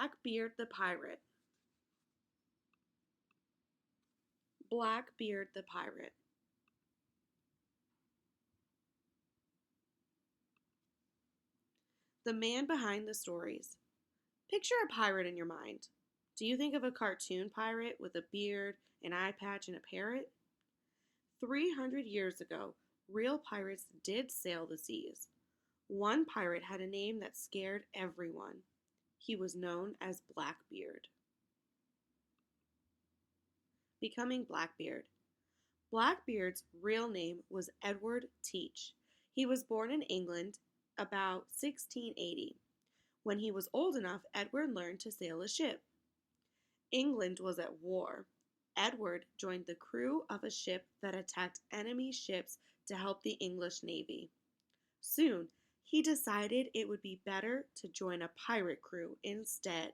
Blackbeard the Pirate. Blackbeard the Pirate. The man behind the stories. Picture a pirate in your mind. Do you think of a cartoon pirate with a beard, an eye patch, and a parrot? 300 years ago, real pirates did sail the seas. One pirate had a name that scared everyone. He was known as Blackbeard. Becoming Blackbeard. Blackbeard's real name was Edward Teach. He was born in England about 1680. When he was old enough, Edward learned to sail a ship. England was at war. Edward joined the crew of a ship that attacked enemy ships to help the English Navy. Soon, he decided it would be better to join a pirate crew instead.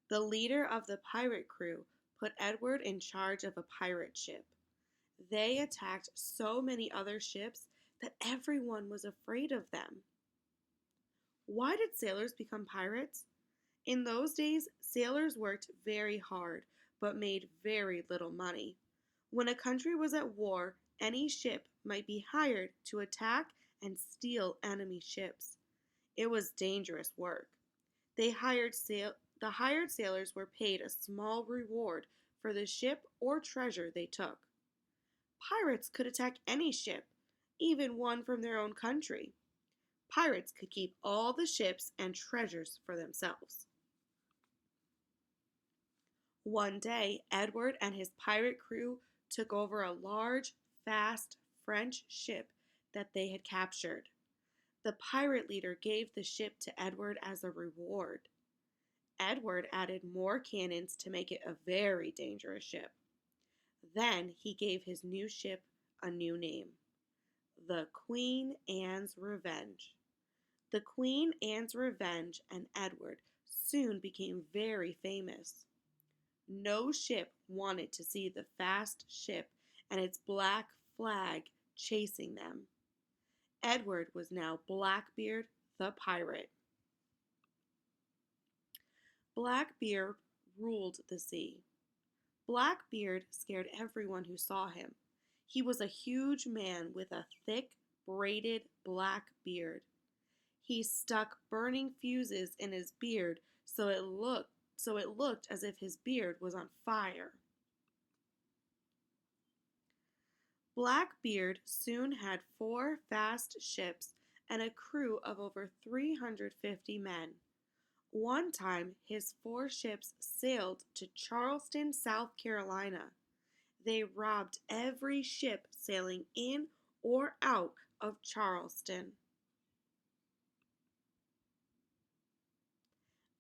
The leader of the pirate crew put Edward in charge of a pirate ship. They attacked so many other ships that everyone was afraid of them. Why did sailors become pirates? In those days, sailors worked very hard but made very little money. When a country was at war, any ship might be hired to attack and steal enemy ships. It was dangerous work. The hired sailors were paid a small reward for the ship or treasure they took. Pirates could attack any ship, even one from their own country. Pirates could keep all the ships and treasures for themselves. One day, Edward and his pirate crew took over a large, fast French ship that they had captured. The pirate leader gave the ship to Edward as a reward. Edward added more cannons to make it a very dangerous ship. Then he gave his new ship a new name, the Queen Anne's Revenge. The Queen Anne's Revenge and Edward soon became very famous. No ship wanted to see the fast ship and its black flag chasing them. Edward was now Blackbeard the Pirate. Blackbeard ruled the sea. Blackbeard scared everyone who saw him. He was a huge man with a thick, braided black beard. He stuck burning fuses in his beard so it looked as if his beard was on fire. Blackbeard soon had 4 fast ships and a crew of over 350 men. One time, his 4 ships sailed to Charleston, South Carolina. They robbed every ship sailing in or out of Charleston.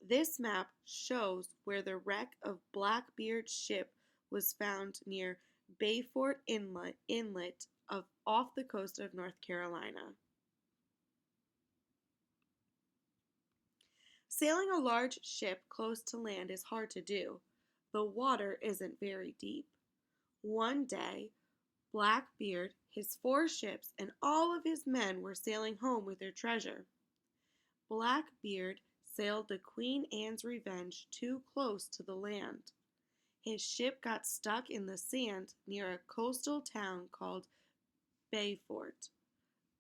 This map shows where the wreck of Blackbeard's ship was found near Beaufort Inlet off the coast of North Carolina. Sailing a large ship close to land is hard to do. The water isn't very deep. One day, Blackbeard, his 4 ships, and all of his men were sailing home with their treasure. Blackbeard sailed the Queen Anne's Revenge too close to the land. His ship got stuck in the sand near a coastal town called Beaufort.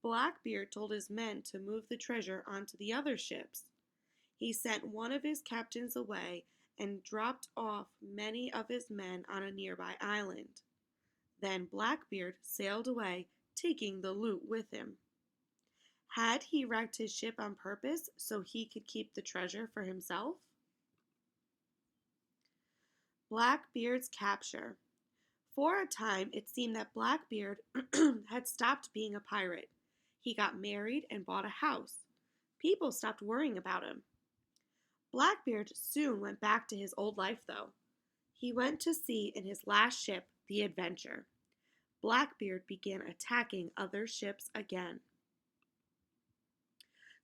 Blackbeard told his men to move the treasure onto the other ships. He sent one of his captains away and dropped off many of his men on a nearby island. Then Blackbeard sailed away, taking the loot with him. Had he wrecked his ship on purpose so he could keep the treasure for himself? Blackbeard's capture. For a time, it seemed that Blackbeard had stopped being a pirate. He got married and bought a house. People stopped worrying about him. Blackbeard soon went back to his old life, though. He went to sea in his last ship, the Adventure. Blackbeard began attacking other ships again.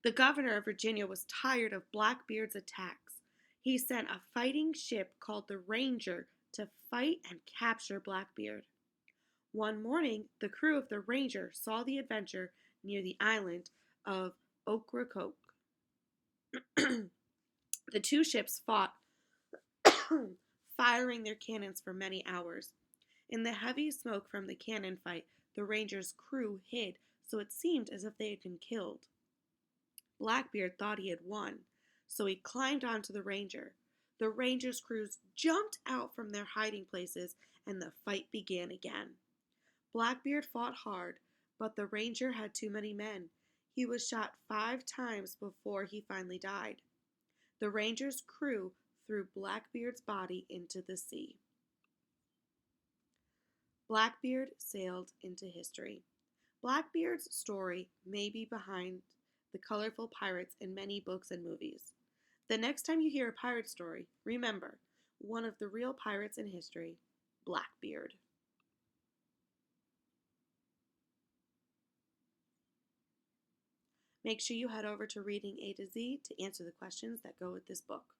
The governor of Virginia was tired of Blackbeard's attacks. He sent a fighting ship called the Ranger to fight and capture Blackbeard. One morning, the crew of the Ranger saw the Adventure near the island of Ocracoke. The two ships fought, firing their cannons for many hours. In the heavy smoke from the cannon fight, the Ranger's crew hid, so it seemed as if they had been killed. Blackbeard thought he had won, so he climbed onto the Ranger. The Ranger's crews jumped out from their hiding places, and the fight began again. Blackbeard fought hard, but the Ranger had too many men. He was shot 5 times before he finally died. The Ranger's crew threw Blackbeard's body into the sea. Blackbeard sailed into history. Blackbeard's story may be behind the colorful pirates in many books and movies. The next time you hear a pirate story, remember, one of the real pirates in history, Blackbeard. Make sure you head over to Reading A to Z to answer the questions that go with this book.